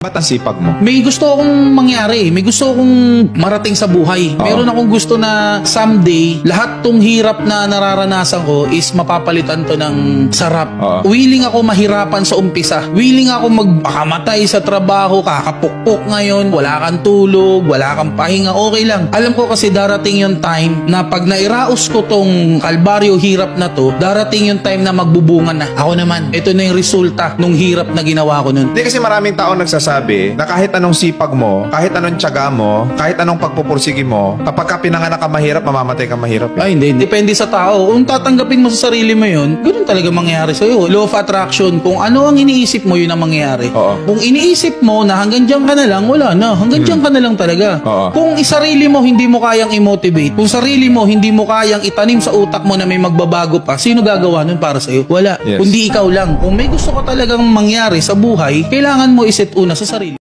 Ba't ang sipag mo? May gusto akong mangyari. May gusto akong marating sa buhay. Meron akong gusto na someday, lahat tong hirap na nararanasan ko is mapapalitan to ng sarap. Willing ako mahirapan sa umpisa. Willing ako magpakamatay sa trabaho, kakapukpok ngayon, wala kang tulog, wala kang pahinga, okay lang. Alam ko kasi darating yung time na pag nairaos ko tong kalbaryo hirap na to, darating yung time na magbubungan na. Ako naman, ito na yung resulta nung hirap na ginawa ko nun. Hindi kasi maraming tao nagsasabi na kahit anong sipag mo, kahit anong tiyaga mo, kahit anong pagpupursige mo, kapag ka pinanganak ka mahirap, mamamatay ka mahirap. Ay, hindi. Depende sa tao. Kung tatanggapin mo sa sarili mo yun, ganun talaga mangyayari sa'yo. Law of attraction, kung ano ang iniisip mo, yun ang mangyayari. Kung iniisip mo na hanggang dyan ka na lang, wala na. Hanggang dyan ka na lang talaga. Kung isarili mo, hindi mo kayang i-motivate. Kung sarili mo, hindi mo kayang itanim sa utak mo na may magbabago pa, sino gagawa nun para sa'yo? Wala. Yes. Kundi ikaw lang. Kung may gusto ka talagang mangyari sa buhay, kailangan mo iset una sa sarili.